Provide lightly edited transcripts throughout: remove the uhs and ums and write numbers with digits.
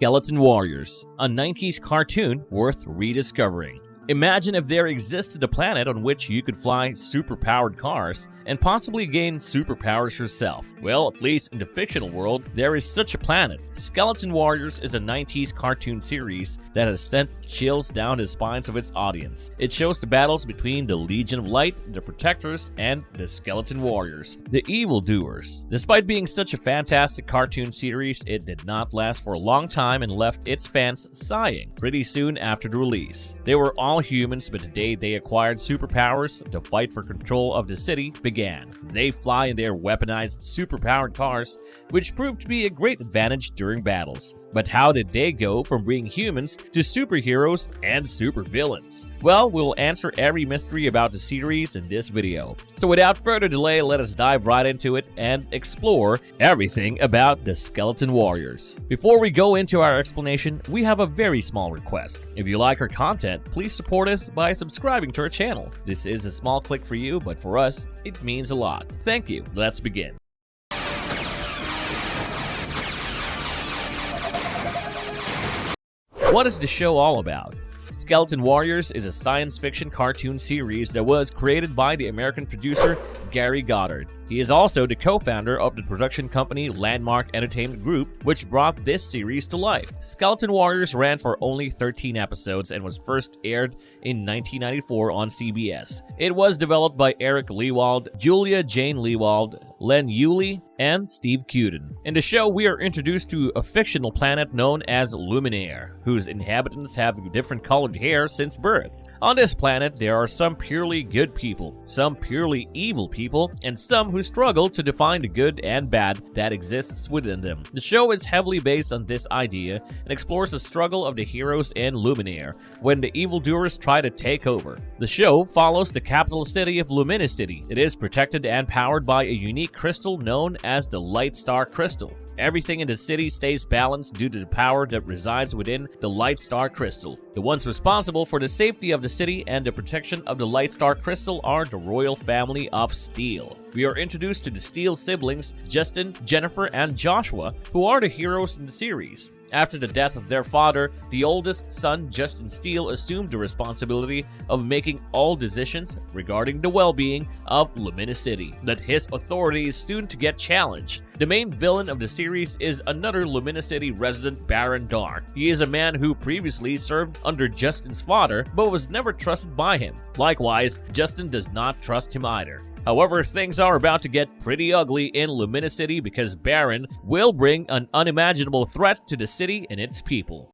Skeleton Warriors, a 90s cartoon worth rediscovering. Imagine if there existed a planet on which you could fly superpowered cars and possibly gain superpowers yourself. Well, at least in the fictional world, there is such a planet. Skeleton Warriors is a 90s cartoon series that has sent chills down the spines of its audience. It shows the battles between the Legion of Light, the Protectors, and the Skeleton Warriors, the evildoers. Despite being such a fantastic cartoon series, it did not last for a long time and left its fans sighing pretty soon after the release. They were all humans, but the day they acquired superpowers, the fight for control of the city began. They fly in their weaponized, superpowered cars, which proved to be a great advantage during battles. But how did they go from being humans to superheroes and supervillains? Well, we'll answer every mystery about the series in this video. So without further delay, let us dive right into it and explore everything about the Skeleton Warriors. Before we go into our explanation, we have a very small request. If you like our content, please support us by subscribing to our channel. This is a small click for you, but for us, it means a lot. Thank you. Let's begin. What is the show all about? Skeleton Warriors is a science fiction cartoon series that was created by the American producer Gary Goddard. He is also the co-founder of the production company Landmark Entertainment Group, which brought this series to life. Skeleton Warriors ran for only 13 episodes and was first aired in 1994 on CBS. It was developed by Eric Lewald, Julia Jane Lewald, Len Yulee, and Steve Cuden. In the show, we are introduced to a fictional planet known as Luminaire, whose inhabitants have different colored hair since birth. On this planet, there are some purely good people, some purely evil people, and some who struggle to define the good and bad that exists within them. The show is heavily based on this idea and explores the struggle of the heroes in Luminaire when the evildoers try to take over. The show follows the capital city of Luminicity. It is protected and powered by a unique crystal known as the Light Star Crystal. Everything in the city stays balanced due to the power that resides within the Light Star Crystal. The ones responsible for the safety of the city and the protection of the Light Star Crystal are the royal family of Steele. We are introduced to the Steele siblings, Justin, Jennifer, and Joshua, who are the heroes in the series. After the death of their father, the oldest son, Justin Steele, assumed the responsibility of making all decisions regarding the well-being of Luminicity. But his authority is soon to get challenged. The main villain of the series is another Luminicity resident, Baron Dark. He is a man who previously served under Justin's father, but was never trusted by him. Likewise, Justin does not trust him either. However, things are about to get pretty ugly in Luminicity because Baron will bring an unimaginable threat to the city and its people.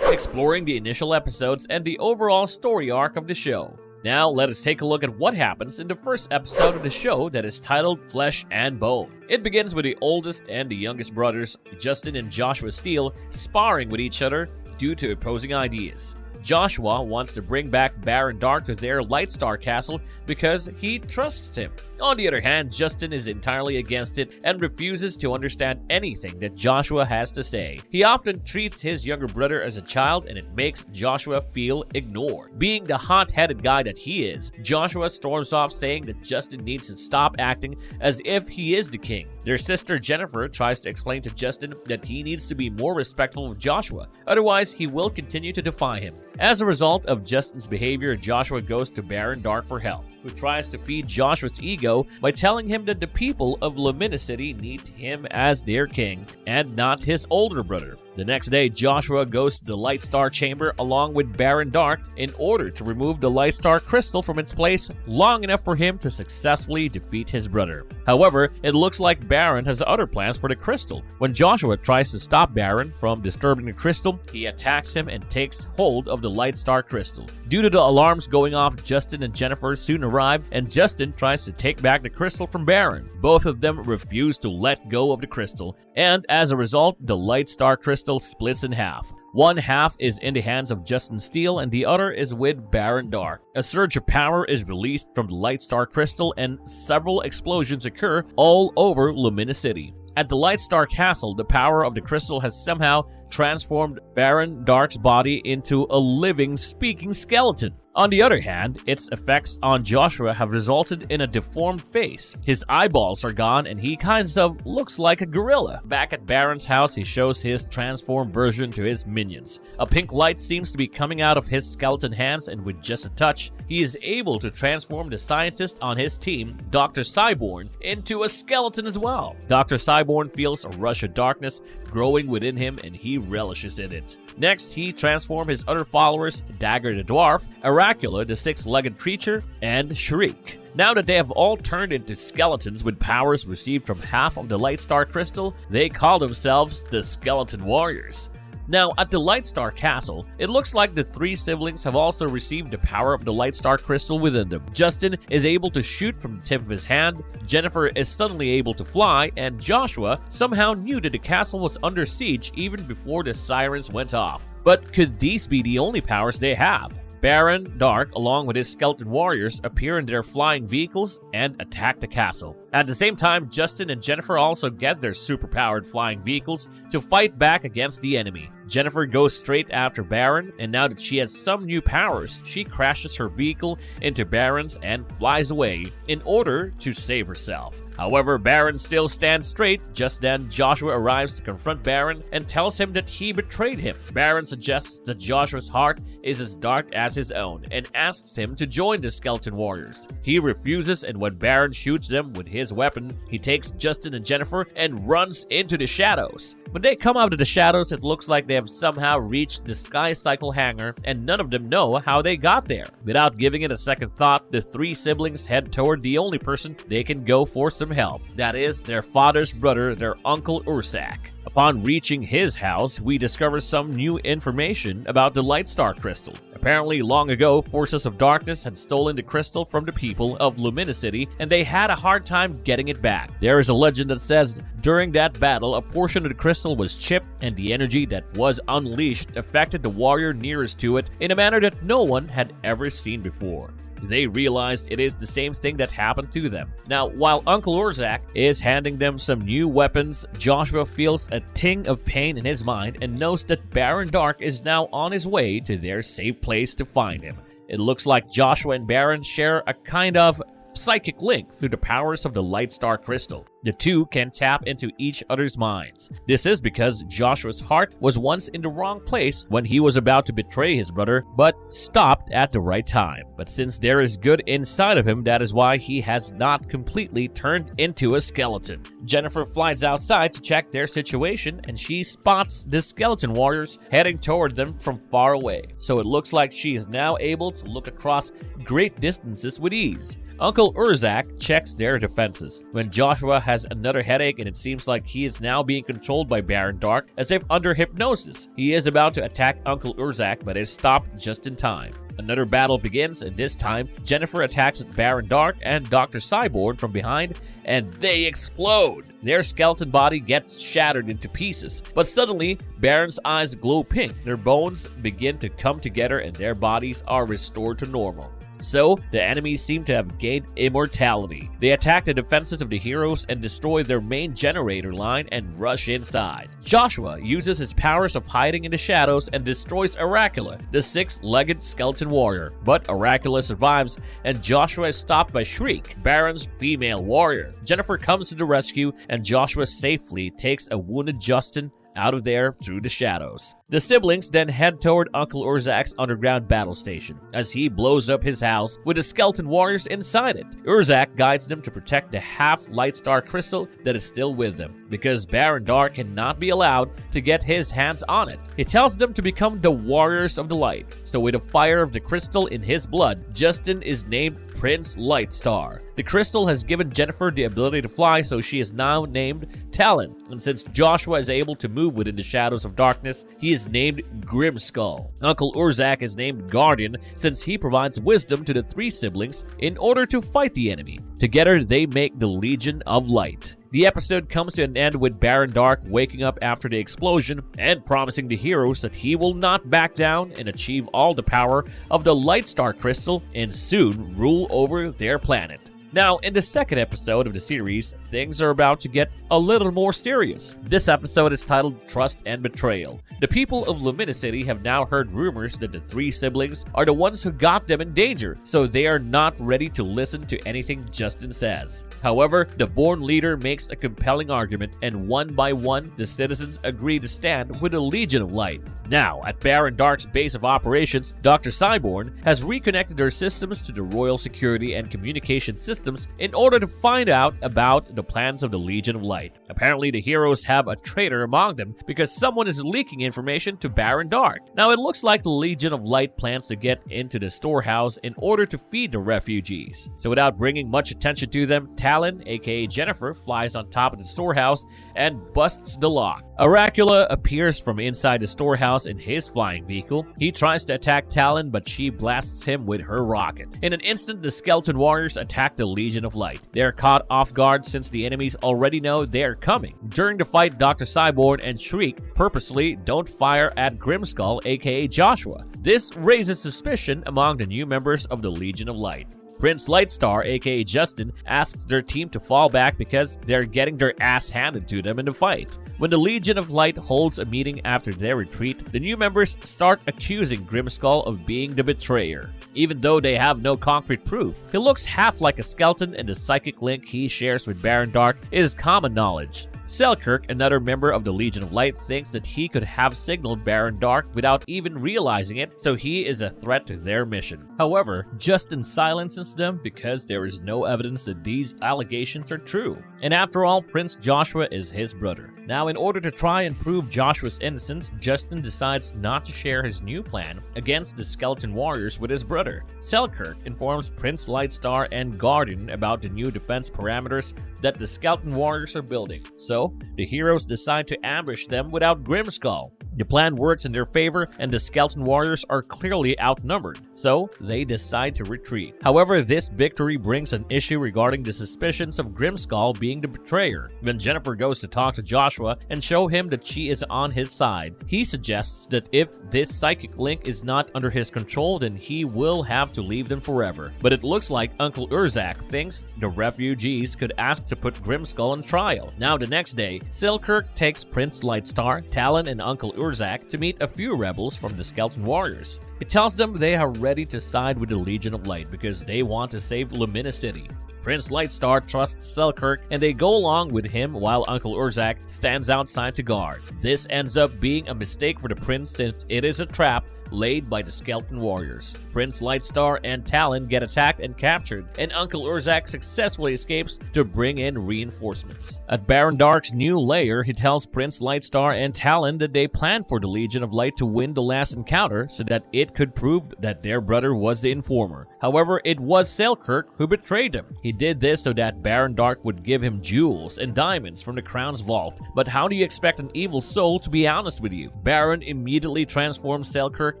Exploring the initial episodes and the overall story arc of the show. Now, let us take a look at what happens in the first episode of the show that is titled Flesh and Bone. It begins with the oldest and the youngest brothers, Justin and Joshua Steele, sparring with each other due to opposing ideas. Joshua wants to bring back Baron Dark to their Light Star Castle because he trusts him. On the other hand, Justin is entirely against it and refuses to understand anything that Joshua has to say. He often treats his younger brother as a child, and it makes Joshua feel ignored. Being the hot-headed guy that he is, Joshua storms off saying that Justin needs to stop acting as if he is the king. Their sister Jennifer tries to explain to Justin that he needs to be more respectful of Joshua, otherwise he will continue to defy him. As a result of Justin's behavior, Joshua goes to Baron Dark for help, who tries to feed Joshua's ego by telling him that the people of Luminicity need him as their king and not his older brother. The next day, Joshua goes to the Light Star Chamber along with Baron Dark in order to remove the Light Star Crystal from its place long enough for him to successfully defeat his brother. However, it looks like Baron has other plans for the crystal. When Joshua tries to stop Baron from disturbing the crystal, he attacks him and takes hold of the Light Star Crystal. Due to the alarms going off, Justin and Jennifer soon arrive, and Justin tries to take back the crystal from Baron. Both of them refuse to let go of the crystal, and as a result, the Light Star Crystal splits in half. One half is in the hands of Justin Steele and the other is with Baron Dark. A surge of power is released from the Light Star Crystal and several explosions occur all over Luminicity. At the Light Star Castle, the power of the crystal has somehow transformed Baron Dark's body into a living, speaking skeleton. On the other hand, its effects on Joshua have resulted in a deformed face. His eyeballs are gone and he kind of looks like a gorilla. Back at Baron's house, he shows his transformed version to his minions. A pink light seems to be coming out of his skeleton hands, and with just a touch, he is able to transform the scientist on his team, Dr. Cyborn, into a skeleton as well. Dr. Cyborn feels a rush of darkness growing within him and he relishes in it. Next, he transforms his other followers, Dagger the Dwarf, Oracula the six-legged creature, and Shriek. Now that they have all turned into skeletons with powers received from half of the Lightstar Crystal, they call themselves the Skeleton Warriors. Now, at the Lightstar Castle, it looks like the three siblings have also received the power of the Lightstar Crystal within them. Justin is able to shoot from the tip of his hand, Jennifer is suddenly able to fly, and Joshua somehow knew that the castle was under siege even before the sirens went off. But could these be the only powers they have? Baron Dark, along with his skeleton warriors, appear in their flying vehicles and attack the castle. At the same time, Justin and Jennifer also get their superpowered flying vehicles to fight back against the enemy. Jennifer goes straight after Baron, and now that she has some new powers, she crashes her vehicle into Baron's and flies away in order to save herself. However, Baron still stands straight. Just then, Joshua arrives to confront Baron and tells him that he betrayed him. Baron suggests that Joshua's heart is as dark as his own and asks him to join the Skeleton Warriors. He refuses, and when Baron shoots them with his weapon, he takes Justin and Jennifer and runs into the shadows. When they come out of the shadows, it looks like they have somehow reached the Sky Cycle hangar, and none of them know how they got there. Without giving it a second thought, the three siblings head toward the only person they can go for some help. That is, their father's brother, their uncle Urzak. Upon reaching his house, we discover some new information about the Lightstar Crystal. Apparently, long ago, forces of darkness had stolen the crystal from the people of Luminicity, and they had a hard time getting it back. There is a legend that says during that battle, a portion of the crystal was chipped, and the energy that was unleashed affected the warrior nearest to it in a manner that no one had ever seen before. They realized it is the same thing that happened to them. Now, while Uncle Urzak is handing them some new weapons, Joshua feels a ting of pain in his mind and knows that Baron Dark is now on his way to their safe place to find him. It looks like Joshua and Baron share a kind of psychic link through the powers of the Lightstar Crystal. The two can tap into each other's minds. This is because Joshua's heart was once in the wrong place when he was about to betray his brother, but stopped at the right time. But since there is good inside of him, that is why he has not completely turned into a skeleton. Jennifer flies outside to check their situation, and she spots the skeleton warriors heading toward them from far away. So it looks like she is now able to look across great distances with ease. Uncle Urzak checks their defenses. When Joshua has another headache and it seems like he is now being controlled by Baron Dark as if under hypnosis, he is about to attack Uncle Urzak but is stopped just in time. Another battle begins, and this time Jennifer attacks Baron Dark and Dr. Cyborn from behind, and they explode. Their skeleton body gets shattered into pieces, but suddenly Baron's eyes glow pink, their bones begin to come together, and their bodies are restored to normal. So, the enemies seem to have gained immortality. They attack the defenses of the heroes and destroy their main generator line and rush inside. Joshua uses his powers of hiding in the shadows and destroys Oracula, the six-legged skeleton warrior. But Oracula survives, and Joshua is stopped by Shriek, Baron's female warrior. Jennifer comes to the rescue, and Joshua safely takes a wounded Justin out of there through the shadows. The siblings then head toward Uncle Urzak's underground battle station as he blows up his house with the skeleton warriors inside it. Urzak guides them to protect the half Lightstar crystal that is still with them, because Baron Dark cannot be allowed to get his hands on it. He tells them to become the warriors of the light. So with the fire of the crystal in his blood, Justin is named Prince Lightstar. The crystal has given Jennifer the ability to fly, so she is now named Talon. And since Joshua is able to move within the shadows of darkness, he is named Grimskull. Uncle Urzak is named Guardian, since he provides wisdom to the three siblings in order to fight the enemy. Together, they make the Legion of Light. The episode comes to an end with Baron Dark waking up after the explosion and promising the heroes that he will not back down and achieve all the power of the Lightstar Crystal and soon rule over their planet. Now, in the second episode of the series, things are about to get a little more serious. This episode is titled Trust and Betrayal. The people of Lumina City have now heard rumors that the three siblings are the ones who got them in danger, so they are not ready to listen to anything Justin says. However, the Born leader makes a compelling argument, and one by one, the citizens agree to stand with the Legion of Light. Now, at Baron Dark's base of operations, Dr. Cyborn has reconnected their systems to the Royal Security and Communication Systems in order to find out about the plans of the Legion of Light. Apparently, the heroes have a traitor among them because someone is leaking information to Baron Dark. Now, it looks like the Legion of Light plans to get into the storehouse in order to feed the refugees. So without bringing much attention to them, Talon, aka Jennifer, flies on top of the storehouse and busts the lock. Oracula appears from inside the storehouse in his flying vehicle. He tries to attack Talon, but she blasts him with her rocket. In an instant, the Skeleton Warriors attack the Legion of Light. They are caught off guard since the enemies already know they are coming. During the fight, Dr. Cyborn and Shriek purposely don't fire at Grimskull, aka Joshua. This raises suspicion among the new members of the Legion of Light. Prince Lightstar, aka Justin, asks their team to fall back because they're getting their ass handed to them in the fight. When the Legion of Light holds a meeting after their retreat, the new members start accusing Grimskull of being the betrayer. Even though they have no concrete proof, he looks half like a skeleton, and the psychic link he shares with Baron Dark is common knowledge. Selkirk, another member of the Legion of Light, thinks that he could have signaled Baron Dark without even realizing it, so he is a threat to their mission. However, Justin silences them because there is no evidence that these allegations are true. And after all, Prince Joshua is his brother. Now, in order to try and prove Joshua's innocence, Justin decides not to share his new plan against the Skeleton Warriors with his brother. Selkirk informs Prince Lightstar and Guardian about the new defense parameters that the Skeleton Warriors are building. So, the heroes decide to ambush them without Grimskull. The plan works in their favor, and the Skeleton Warriors are clearly outnumbered, so they decide to retreat. However, this victory brings an issue regarding the suspicions of Grimskull being the betrayer. When Jennifer goes to talk to Joshua and show him that she is on his side, he suggests that if this psychic link is not under his control, then he will have to leave them forever. But it looks like Uncle Urzak thinks the refugees could ask to put Grimskull on trial. Now, the next day, Selkirk takes Prince Lightstar, Talon, and Uncle Urzak to meet a few rebels from the Skeleton Warriors. It tells them they are ready to side with the Legion of Light because they want to save Lumina City. Prince Lightstar trusts Selkirk, and they go along with him while Uncle Urzak stands outside to guard. This ends up being a mistake for the prince since it is a trap laid by the Skeleton Warriors. Prince Lightstar and Talon get attacked and captured, and Uncle Urzak successfully escapes to bring in reinforcements. At Baron Dark's new lair, he tells Prince Lightstar and Talon that they plan for the Legion of Light to win the last encounter so that it could prove that their brother was the informer. However, it was Selkirk who betrayed them. He did this so that Baron Dark would give him jewels and diamonds from the crown's vault. But how do you expect an evil soul to be honest with you? Baron immediately transforms Selkirk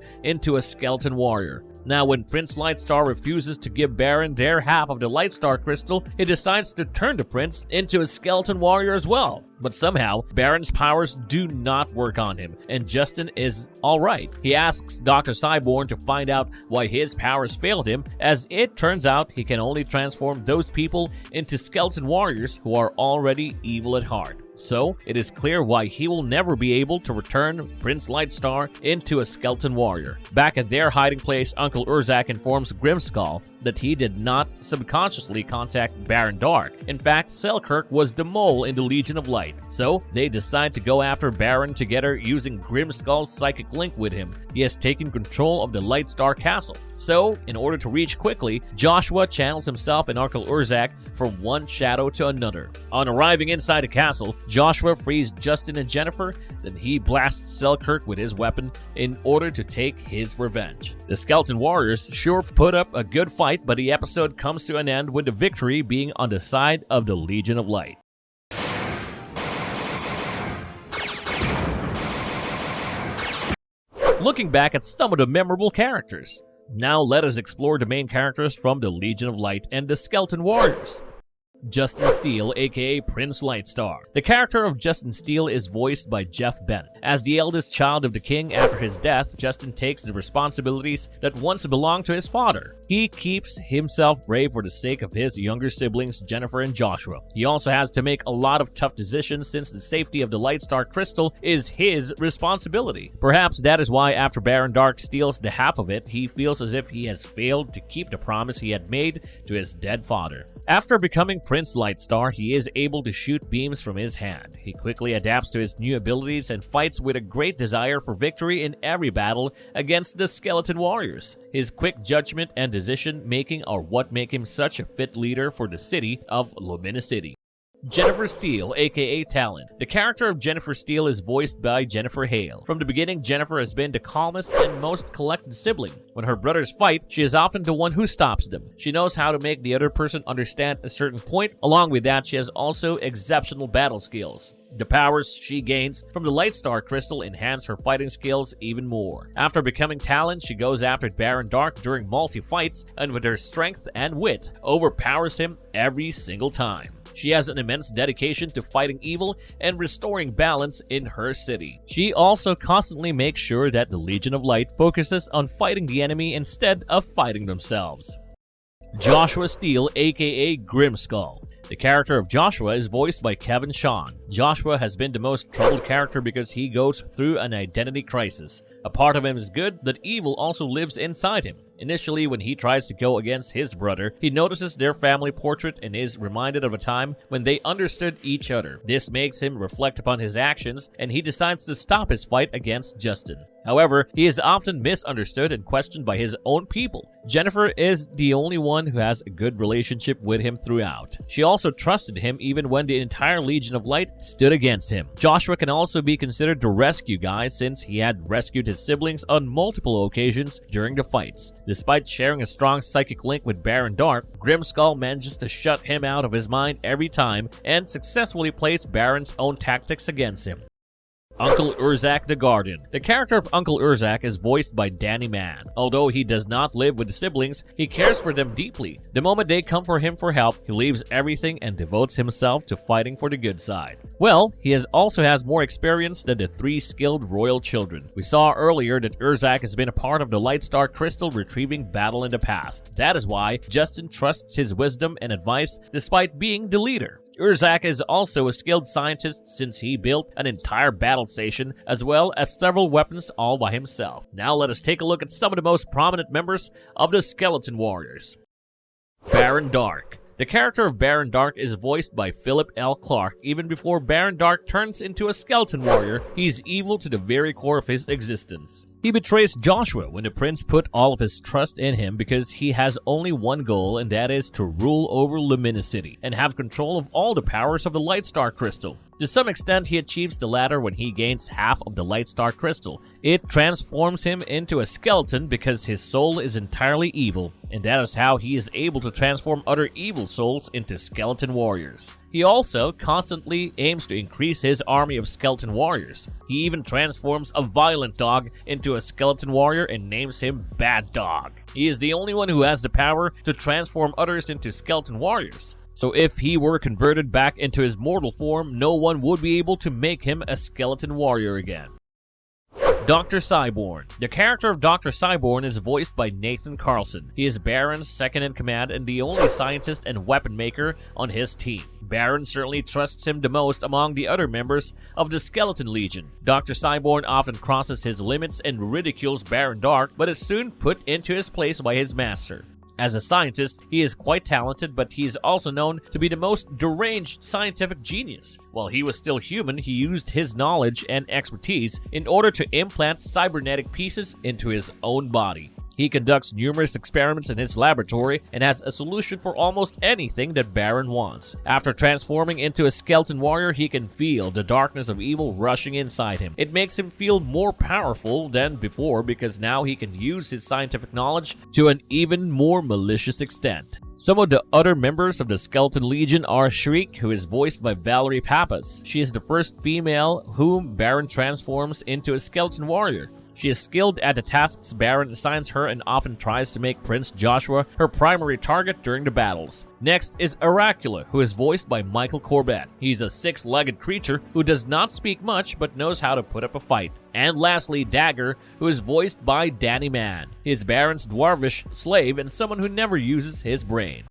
into a skeleton warrior. Now, when Prince Lightstar refuses to give Baron their half of the Lightstar crystal, he decides to turn the prince into a skeleton warrior as well. But somehow, Baron's powers do not work on him, and Justin is alright. He asks Dr. Cyborn to find out why his powers failed him, as it turns out he can only transform those people into skeleton warriors who are already evil at heart. So, it is clear why he will never be able to return Prince Lightstar into a skeleton warrior. Back at their hiding place, Uncle Urzak informs Grimskull that he did not subconsciously contact Baron Dark. In fact, Selkirk was the mole in the Legion of Light. So, they decide to go after Baron together using Grimskull's psychic link with him. He has taken control of the Lightstar Castle. So, in order to reach quickly, Joshua channels himself and Uncle Urzak from one shadow to another. On arriving inside the castle, Joshua frees Justin and Jennifer, then he blasts Selkirk with his weapon in order to take his revenge. The Skeleton Warriors sure put up a good fight, but the episode comes to an end with the victory being on the side of the Legion of Light. Looking back at some of the memorable characters. Now let us explore the main characters from the Legion of Light and the Skeleton Warriors. Justin Steele, aka Prince Lightstar. The character of Justin Steele is voiced by Jeff Bennett. As the eldest child of the king after his death, Justin takes the responsibilities that once belonged to his father. He keeps himself brave for the sake of his younger siblings Jennifer and Joshua. He also has to make a lot of tough decisions since the safety of the Lightstar crystal is his responsibility. Perhaps that is why after Baron Dark steals the half of it, he feels as if he has failed to keep the promise he had made to his dead father. After becoming Prince Lightstar, he is able to shoot beams from his hand. He quickly adapts to his new abilities and fights with a great desire for victory in every battle against the Skeleton Warriors. His quick judgment and decision-making are what make him such a fit leader for the city of Luminicity. Jennifer Steele, aka Talon. The character of Jennifer Steele is voiced by Jennifer Hale. From the beginning, Jennifer has been the calmest and most collected sibling. When her brothers fight, she is often the one who stops them. She knows how to make the other person understand a certain point. Along with that, she has also exceptional battle skills. The powers she gains from the Lightstar Crystal enhance her fighting skills even more. After becoming Talon, she goes after Baron Dark during multi-fights, and with her strength and wit, overpowers him every single time. She has an immense dedication to fighting evil and restoring balance in her city. She also constantly makes sure that the Legion of Light focuses on fighting the enemy instead of fighting themselves. Joshua Steele, aka Grimskull. The character of Joshua is voiced by Kevin Shawn. Joshua has been the most troubled character because he goes through an identity crisis. A part of him is good, but evil also lives inside him. Initially, when he tries to go against his brother, he notices their family portrait and is reminded of a time when they understood each other. This makes him reflect upon his actions, and he decides to stop his fight against Justin. However, he is often misunderstood and questioned by his own people. Jennifer is the only one who has a good relationship with him throughout. She also trusted him even when the entire Legion of Light stood against him. Joshua can also be considered the rescue guy since he had rescued his siblings on multiple occasions during the fights. Despite sharing a strong psychic link with Baron Dark, Grimskull manages to shut him out of his mind every time and successfully plays Baron's own tactics against him. Uncle Urzak the Guardian. The character of Uncle Urzak is voiced by Danny Mann. Although he does not live with the siblings, he cares for them deeply. The moment they come for him for help, he leaves everything and devotes himself to fighting for the good side. Well, he also has more experience than the 3 skilled royal children. We saw earlier that Urzak has been a part of the Lightstar Crystal retrieving battle in the past. That is why Justin trusts his wisdom and advice despite being the leader. Urzak is also a skilled scientist since he built an entire battle station as well as several weapons all by himself. Now let us take a look at some of the most prominent members of the Skeleton Warriors. Baron Dark. The character of Baron Dark is voiced by Philip L. Clark. Even before Baron Dark turns into a skeleton warrior, he's evil to the very core of his existence. He betrays Joshua when the prince put all of his trust in him because he has only one goal, and that is to rule over Luminicity and have control of all the powers of the Lightstar Crystal. To some extent, he achieves the latter when he gains half of the Lightstar Crystal. It transforms him into a skeleton because his soul is entirely evil, and that is how he is able to transform other evil souls into skeleton warriors. He also constantly aims to increase his army of skeleton warriors. He even transforms a violent dog into a skeleton warrior and names him Bad Dog. He is the only one who has the power to transform others into skeleton warriors. So if he were converted back into his mortal form, no one would be able to make him a skeleton warrior again. Dr. Cyborn. The character of Dr. Cyborn is voiced by Nathan Carlson. He is Baron's second-in-command and the only scientist and weapon maker on his team. Baron certainly trusts him the most among the other members of the Skeleton Legion. Dr. Cyborn often crosses his limits and ridicules Baron Dark, but is soon put into his place by his master. As a scientist, he is quite talented, but he is also known to be the most deranged scientific genius. While he was still human, he used his knowledge and expertise in order to implant cybernetic pieces into his own body. He conducts numerous experiments in his laboratory and has a solution for almost anything that Baron wants. After transforming into a skeleton warrior, he can feel the darkness of evil rushing inside him. It makes him feel more powerful than before because now he can use his scientific knowledge to an even more malicious extent. Some of the other members of the Skeleton Legion are Shriek, who is voiced by Valerie Pappas. She is the first female whom Baron transforms into a skeleton warrior. She is skilled at the tasks Baron assigns her and often tries to make Prince Joshua her primary target during the battles. Next is Oracula, who is voiced by Michael Corbett. He's a six-legged creature who does not speak much but knows how to put up a fight. And lastly, Dagger, who is voiced by Danny Mann. He is Baron's dwarvish slave and someone who never uses his brain.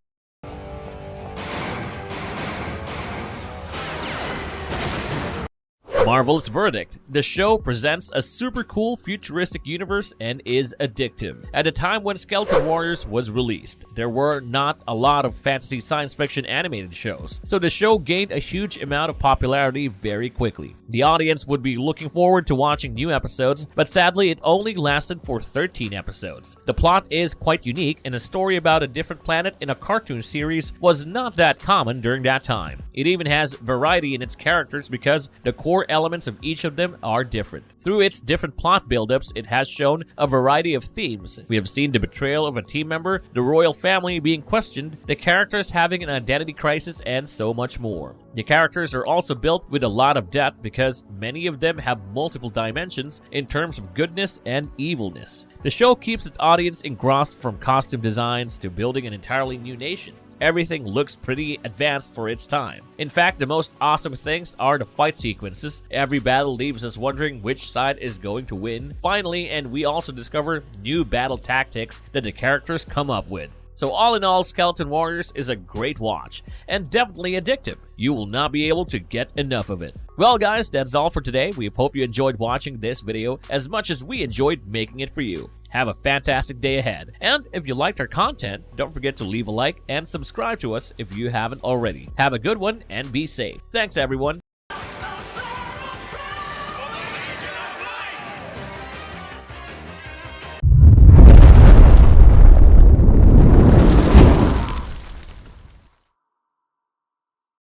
Marvel's verdict. The show presents a super cool futuristic universe and is addictive. At the time when Skeleton Warriors was released, there were not a lot of fantasy science fiction animated shows, so the show gained a huge amount of popularity very quickly. The audience would be looking forward to watching new episodes, but sadly it only lasted for 13 episodes. The plot is quite unique, and a story about a different planet in a cartoon series was not that common during that time. It even has variety in its characters because the core elements of each of them are different. Through its different plot buildups, it has shown a variety of themes. We have seen the betrayal of a team member, the royal family being questioned, the characters having an identity crisis, and so much more. The characters are also built with a lot of depth because many of them have multiple dimensions in terms of goodness and evilness. The show keeps its audience engrossed from costume designs to building an entirely new nation. Everything looks pretty advanced for its time. In fact, the most awesome things are the fight sequences. Every battle leaves us wondering which side is going to win. Finally, and we also discover new battle tactics that the characters come up with. So all in all, Skeleton Warriors is a great watch, and definitely addictive. You will not be able to get enough of it. Well guys, that's all for today. We hope you enjoyed watching this video as much as we enjoyed making it for you. Have a fantastic day ahead. And if you liked our content, don't forget to leave a like and subscribe to us if you haven't already. Have a good one and be safe. Thanks everyone.